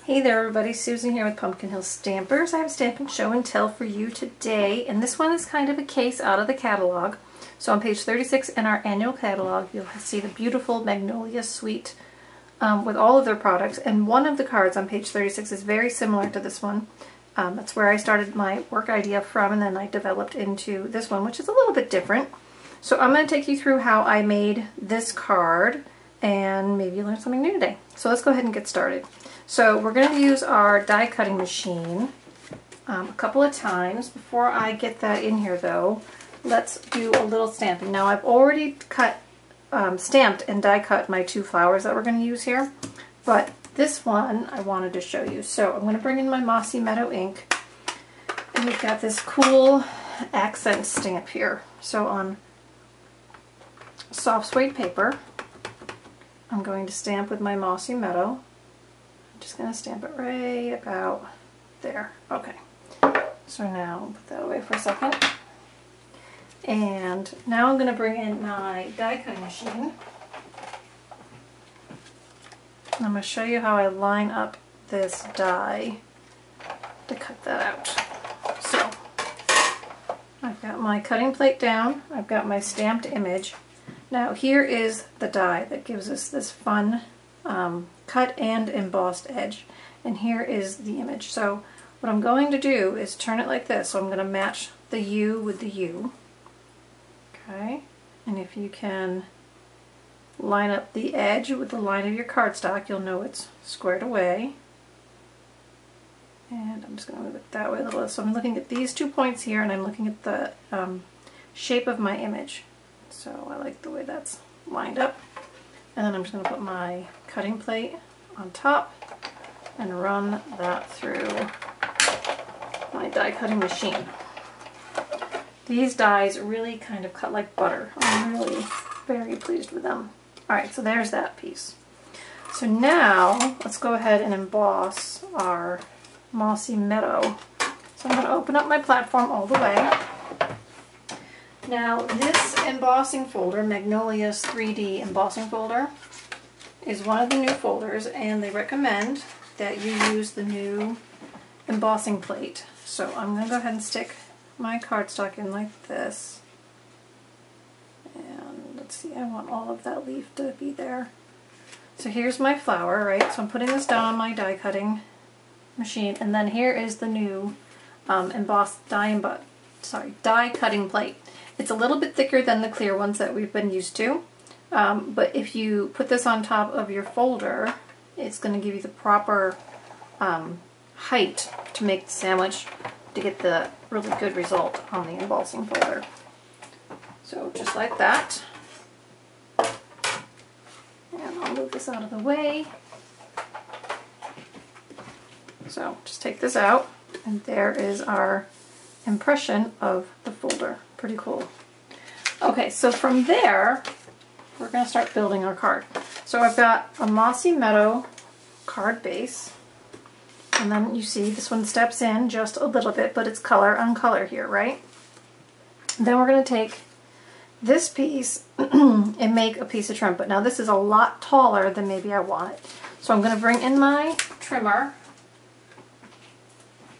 Hey there everybody, Susan here with Pumpkin Hill Stampers. I have a stamping show and tell for you today, and this one is kind of a case out of the catalog. So on page 36 in our annual catalog, you'll see the beautiful Magnolia suite with all of their products, and one of the cards on page 36 is very similar to this one. That's where I started my work idea from, and then I developed into this one, which is a little bit different. So I'm going to take you through how I made this card, and maybe you learn something new today. So let's go ahead and get started. So we're going to use our die cutting machine a couple of times. Before I get that in here though, let's do a little stamping. Now I've already stamped and die cut my two flowers that we're going to use here, but this one I wanted to show you. So I'm going to bring in my Mossy Meadow ink, and we've got this cool accent stamp here. So on soft suede paper, I'm going to stamp with my Mossy Meadow. I'm just going to stamp it right about there. Okay, so now put that away for a second. And now I'm going to bring in my die cutting machine. And I'm going to show you how I line up this die to cut that out. So I've got my cutting plate down, I've got my stamped image. Now here is the die that gives us this fun cut and embossed edge, and here is the image. So what I'm going to do is turn it like this. So I'm going to match the U with the U. Okay, and if you can line up the edge with the line of your cardstock, you'll know it's squared away. And I'm just going to move it that way a little bit. So I'm looking at these 2 points here, and I'm looking at the shape of my image. So I like the way that's lined up. And then I'm just going to put my cutting plate on top and run that through my die cutting machine. These dies really kind of cut like butter. I'm really very pleased with them. Alright, so there's that piece. So now let's go ahead and emboss our Mossy Meadow. So I'm going to open up my platform all the way. Now this embossing folder, Magnolia's 3D embossing folder, is one of the new folders, and they recommend that you use the new embossing plate. So I'm going to go ahead and stick my cardstock in like this. And let's see, I want all of that leaf to be there. So here's my flower, right? So I'm putting this down on my die cutting machine, and then here is the new die cutting plate. It's a little bit thicker than the clear ones that we've been used to, but if you put this on top of your folder, it's going to give you the proper height to make the sandwich to get the really good result on the embossing folder. So just like that. And I'll move this out of the way. So just take this out, and there is our impression of the folder. Pretty cool. Okay, so from there, we're going to start building our card. So I've got a Mossy Meadow card base, and then you see this one steps in just a little bit, but it's color on color here, right? Then we're going to take this piece and make a piece of trim, but now this is a lot taller than maybe I want it. So I'm going to bring in my trimmer.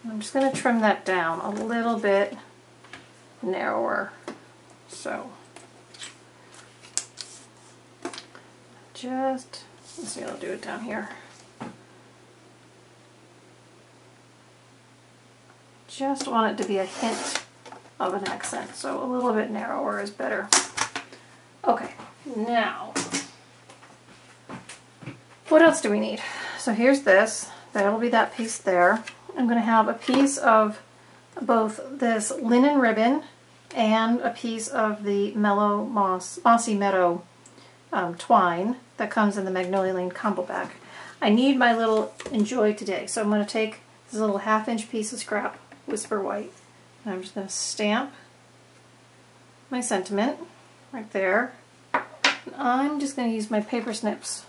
I'm just going to trim that down a little bit narrower. So just, let's see, I'll do it down here. Just want it to be a hint of an accent, so a little bit narrower is better. Okay, now what else do we need? So here's this. That'll be that piece there. I'm going to have a piece of both this linen ribbon and a piece of the Mossy Meadow twine that comes in the Magnolia Lane combo pack. I need my little Enjoy Today, so I'm going to take this little 1/2 inch piece of scrap Whisper White, and I'm just going to stamp my sentiment right there. And I'm just going to use my paper snips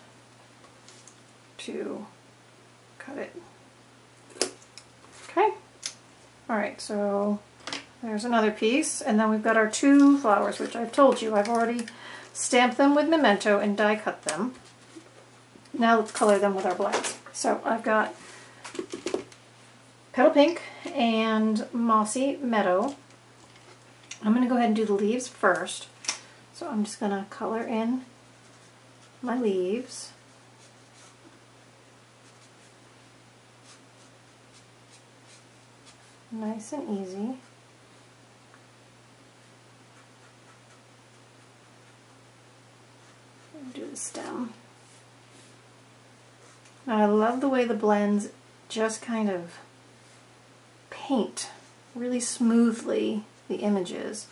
to cut it. Okay. Alright, so there's another piece, and then we've got our two flowers, which I've told you I've already stamped them with Memento and die cut them. Now let's color them with our blacks. So I've got Petal Pink and Mossy Meadow. I'm going to go ahead and do the leaves first. So I'm just going to color in my leaves. Nice and easy. Do the stem. Now I love the way the blends just kind of paint really smoothly the images,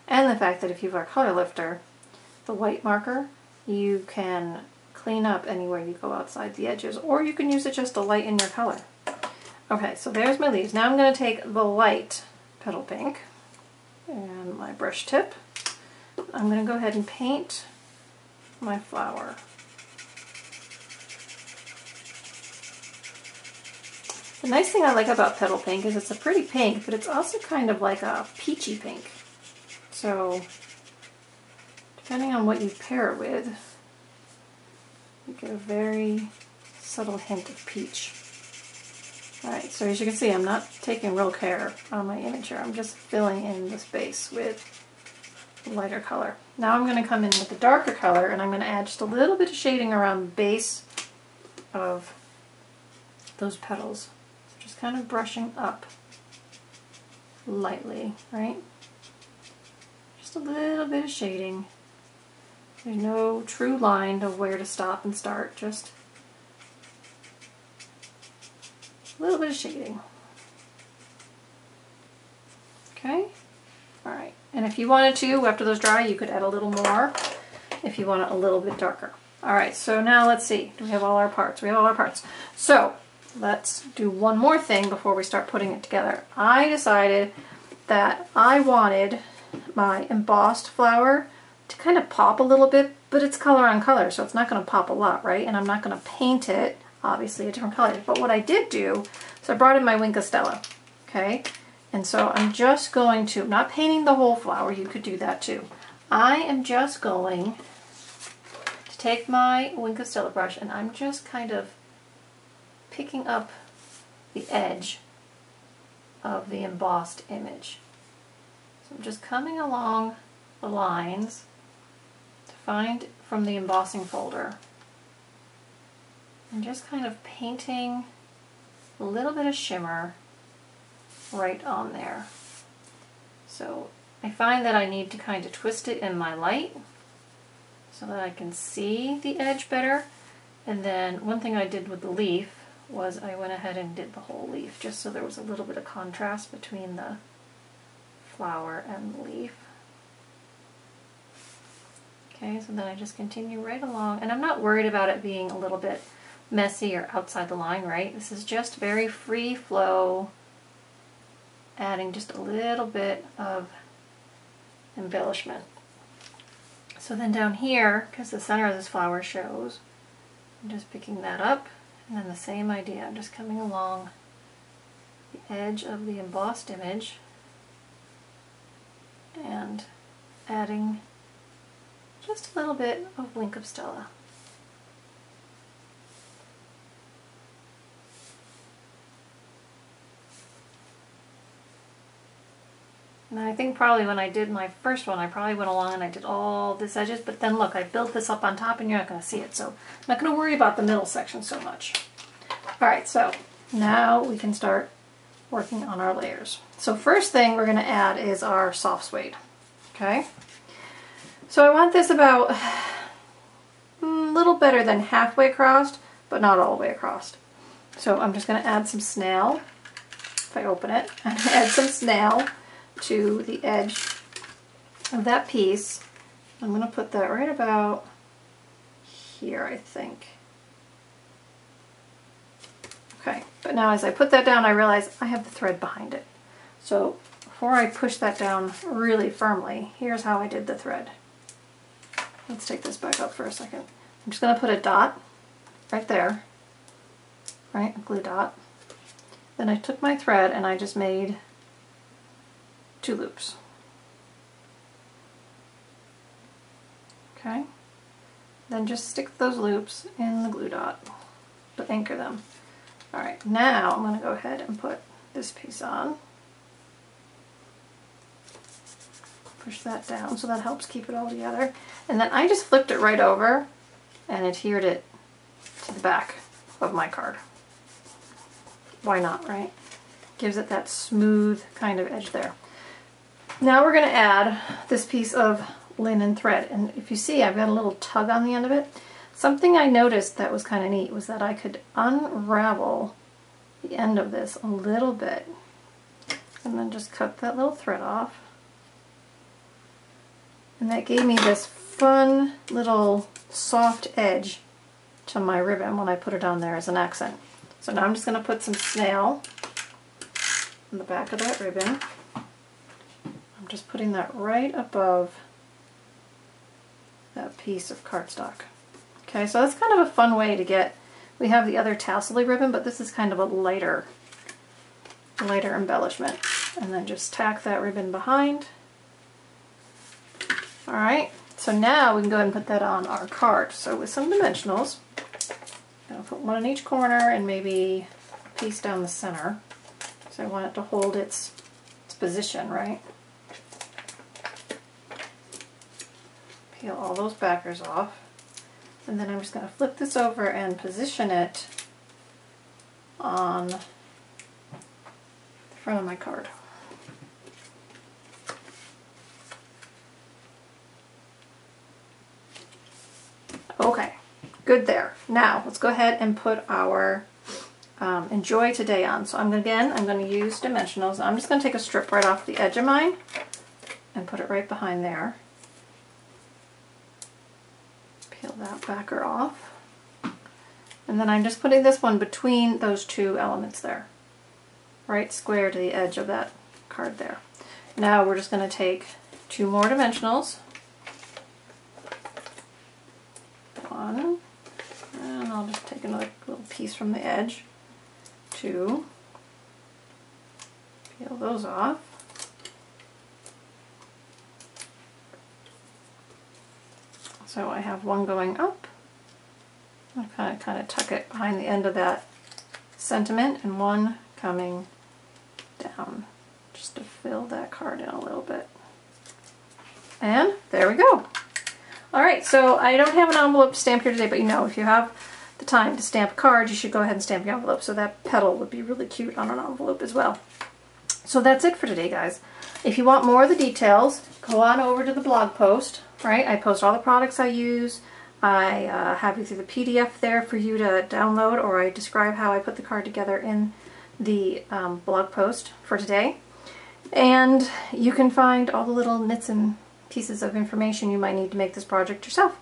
and the fact that if you have a color lifter, the white marker, you can clean up anywhere you go outside the edges, or you can use it just to lighten your color. Okay, so there's my leaves. Now I'm going to take the light Petal Pink and my brush tip. I'm going to go ahead and paint my flower. The nice thing I like about Petal Pink is it's a pretty pink, but it's also kind of like a peachy pink. So, depending on what you pair it with, you get a very subtle hint of peach. Alright, so as you can see, I'm not taking real care on my image here. I'm just filling in the space with lighter color. Now I'm going to come in with the darker color, and I'm going to add just a little bit of shading around the base of those petals. So just kind of brushing up lightly, right? Just a little bit of shading. There's no true line of where to stop and start, just a little bit of shading. Okay? Alright, and if you wanted to, after those dry, you could add a little more if you want it a little bit darker. Alright, so now let's see. Do we have all our parts? We have all our parts. So, let's do one more thing before we start putting it together. I decided that I wanted my embossed flower to kind of pop a little bit, but it's color on color, so it's not going to pop a lot, right? And I'm not going to paint it, obviously, a different color. But what I did do, so I brought in my Wink Stella, okay? And so I'm just going to, not painting the whole flower, you could do that too. I am just going to take my Wink Stella brush, and I'm just kind of picking up the edge of the embossed image. So I'm just coming along the lines to find from the embossing folder, and just kind of painting a little bit of shimmer right on there. So I find that I need to kind of twist it in my light so that I can see the edge better. And then one thing I did with the leaf was I went ahead and did the whole leaf, just so there was a little bit of contrast between the flower and the leaf. Okay, so then I just continue right along, and I'm not worried about it being a little bit messy or outside the line, right? This is just very free flow, adding just a little bit of embellishment. So then down here, because the center of this flower shows, I'm just picking that up, and then the same idea. I'm just coming along the edge of the embossed image and adding just a little bit of Wink of Stella. And I think probably when I did my first one, I probably went along and I did all this edges, but then look, I built this up on top and you're not going to see it, so I'm not going to worry about the middle section so much. Alright, so now we can start working on our layers. So first thing we're going to add is our soft suede. Okay? So I want this about a little better than halfway across, but not all the way across. So I'm just going to add some snail. If I open it, I'm going to add some snail to the edge of that piece. I'm going to put that right about here, I think. Okay, but now as I put that down, I realize I have the thread behind it. So before I push that down really firmly, here's how I did the thread. Let's take this back up for a second. I'm just going to put a dot right there, right, a glue dot. Then I took my thread and I just made 2 loops. Okay, then just stick those loops in the glue dot, but anchor them. Alright, now I'm going to go ahead and put this piece on. Push that down so that helps keep it all together. And then I just flipped it right over and adhered it to the back of my card. Why not, right? Gives it that smooth kind of edge there. Now we're going to add this piece of linen thread. And if you see, I've got a little tug on the end of it. Something I noticed that was kind of neat was that I could unravel the end of this a little bit and then just cut that little thread off. And that gave me this fun little soft edge to my ribbon when I put it on there as an accent. So now I'm just going to put some snail on the back of that ribbon. I'm just putting that right above that piece of cardstock. Okay, so that's kind of a fun way to get, we have the other tassel-y ribbon, but this is kind of a lighter embellishment. And then just tack that ribbon behind. Alright, so now we can go ahead and put that on our card. So with some dimensionals, I'm going to put one in each corner and maybe a piece down the center. So I want it to hold its position, right? Peel all those backers off. And then I'm just going to flip this over and position it on the front of my card. Okay, good there. Now let's go ahead and put our Enjoy Today on. So I'm going to use dimensionals. I'm just going to take a strip right off the edge of mine and put it right behind there. Peel that backer off. And then I'm just putting this one between those two elements there. Right square to the edge of that card there. Now we're just going to take two more dimensionals. One, and I'll just take another little piece from the edge. Two, peel those off. So I have one going up. I kind of tuck it behind the end of that sentiment, and one coming down just to fill that card in a little bit. And there we go. Alright, so I don't have an envelope stamp here today, but you know, if you have the time to stamp cards, you should go ahead and stamp your envelope. So that petal would be really cute on an envelope as well. So that's it for today, guys. If you want more of the details, go on over to the blog post, right? I post all the products I use. I have either the PDF there for you to download, or I describe how I put the card together in the blog post for today. And you can find all the little nits and pieces of information you might need to make this project yourself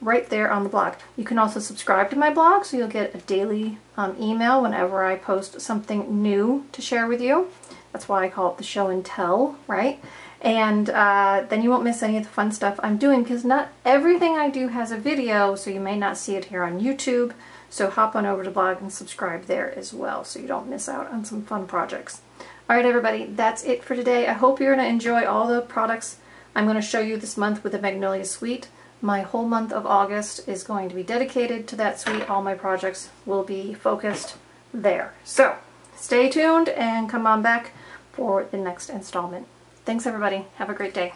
right there on the blog. You can also subscribe to my blog so you'll get a daily email whenever I post something new to share with you. That's why I call it the show and tell, right? And then you won't miss any of the fun stuff I'm doing, because not everything I do has a video, so you may not see it here on YouTube. So hop on over to blog and subscribe there as well so you don't miss out on some fun projects. Alright everybody, that's it for today. I hope you're going to enjoy all the products I'm going to show you this month with the Magnolia suite. My whole month of August is going to be dedicated to that suite. All my projects will be focused there. So stay tuned and come on back for the next installment. Thanks everybody. Have a great day.